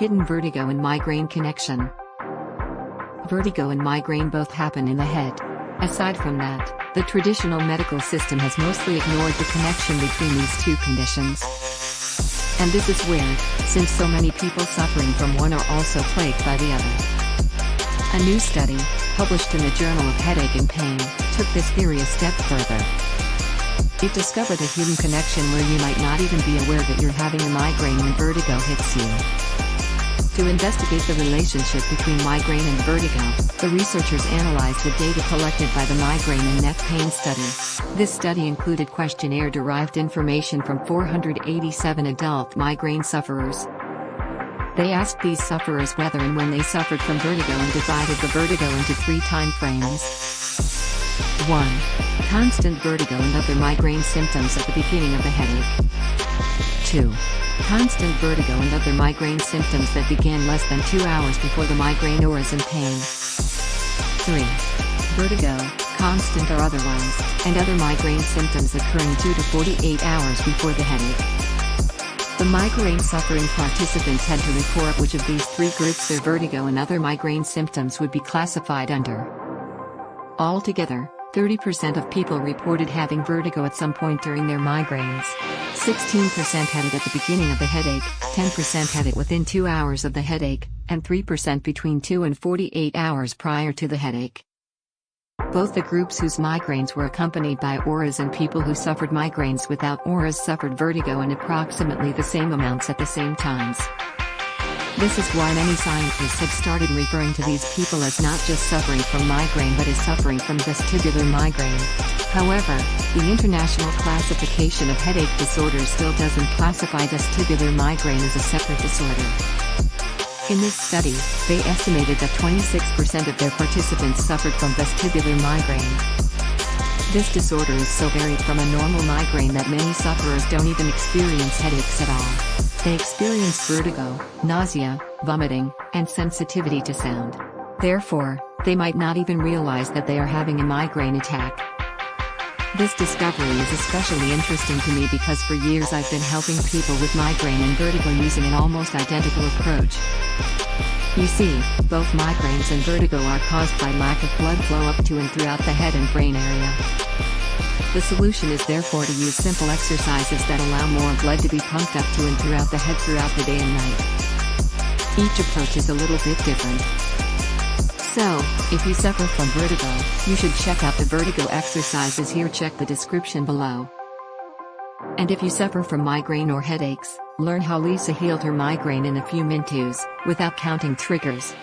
Hidden vertigo and migraine connection. Vertigo and migraine both happen in the head. Aside from that, the traditional medical system has mostly ignored the connection between these two conditions. And this is weird, since so many people suffering from one are also plagued by the other. A new study, published in the Journal of Headache and Pain, took this theory a step further. It discovered a hidden connection where you might not even be aware that you're having a migraine when vertigo hits you. To investigate the relationship between migraine and vertigo, the researchers analyzed the data collected by the Migraine and Neck Pain Study. This study included questionnaire-derived information from 487 adult migraine sufferers. They asked these sufferers whether and when they suffered from vertigo and divided the vertigo into 3 time frames. 1. Constant vertigo and other migraine symptoms at the beginning of the headache. 2. Constant vertigo and other migraine symptoms that began less than 2 hours before the migraine or is in pain. 3. Vertigo, constant or otherwise, and other migraine symptoms occurring 2 to 48 hours before the headache. The migraine suffering participants had to report which of these 3 groups their vertigo and other migraine symptoms would be classified under. Altogether, 30% of people reported having vertigo at some point during their migraines. 16% had it at the beginning of the headache, 10% had it within 2 hours of the headache, and 3% between 2 and 48 hours prior to the headache. Both the groups whose migraines were accompanied by auras and people who suffered migraines without auras suffered vertigo in approximately the same amounts at the same times. This is why many scientists have started referring to these people as not just suffering from migraine but as suffering from vestibular migraine. However, the International Classification of Headache Disorders still doesn't classify vestibular migraine as a separate disorder. In this study, they estimated that 26% of their participants suffered from vestibular migraine. This disorder is so varied from a normal migraine that many sufferers don't even experience headaches at all. They experience vertigo, nausea, vomiting, and sensitivity to sound. Therefore, they might not even realize that they are having a migraine attack. This discovery is especially interesting to me because for years I've been helping people with migraine and vertigo using an almost identical approach. You see, both migraines and vertigo are caused by lack of blood flow up to and throughout the head and brain area. The solution is therefore to use simple exercises that allow more blood to be pumped up to and throughout the head throughout the day and night. Each approach is a little bit different. So, if you suffer from vertigo, you should check out the vertigo exercises here, check the description below. And if you suffer from migraine or headaches, learn how Lisa healed her migraine in a few minutes, without counting triggers.